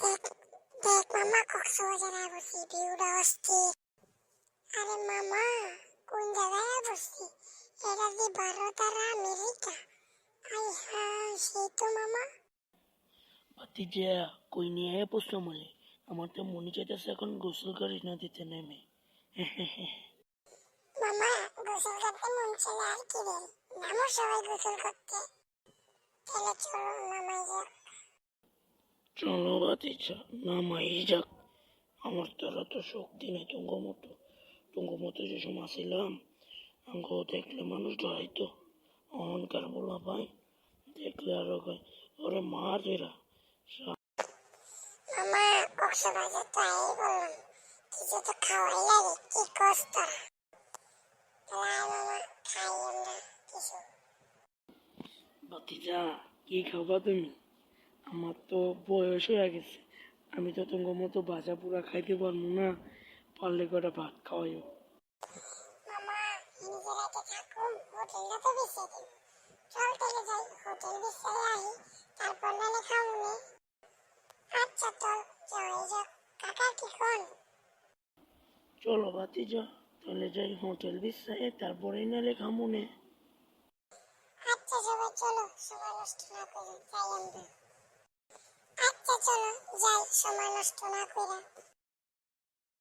দেখ দেখ মামা, কক্সবাজারে বসি, ভিউটা অস্থির। আরে মামা, কোন জায়গায় বসি? এটা কি ভারত আর আমেরিকা? আই হ্যাঁ, সেই তো মামা। ভাতিজা, কই নিয়ে পড়ছো মলে? আমার তো মনে চাইতেছে এখন গোসল করিস না দিতে নেমে। মামা, গোসল করতে মন চলে আর কি রে, নামো সবাই গোসল করতে। তাহলে চলো নামাই যাক। চলো ভাতিজা, নামাই যাক। আমার তো আর অত শক্তি নেই তুঙ্গ মতো যে সময় আসিলাম, আঙ্গ দেখলে মানুষ ডরাইতো। অহংকার বলা পাই, দেখলে আরো কয় ওরে মার এরা। মামা, কক্সবাজার তো আই বললাম, কিছু তো খাওয়াই লাগে, কি কষ্ট। তাহলে আয় মামা, খাই আমরা কিছু। ভাতিজা, কি খাবা তুমি? আমার তো বয়স হয়ে গেছে, আমি তো তোমার মতো ভাজা পুরা খাইতে পারবো না। পারলে কটা ভাত খাওয়াইও। মামা, নিজের রাতে থাকুন, হোটেলটা তো বেশি দিন। চল তাহলে যাই, হোটেল বিছাই আহি, তারপর নালে খামুনি। আচ্ছা চল, যাওয়াই যাক। কাকা কি কোন? চলো ভাতিজা, তাহলে যাই হোটেল বিছাই, তারপরে নালে খামুনে। আচ্ছা সবাই চলো, সময় নষ্ট না করে যাই আমরা। আচ্ছা চলো যাই, সময় নষ্ট না করে।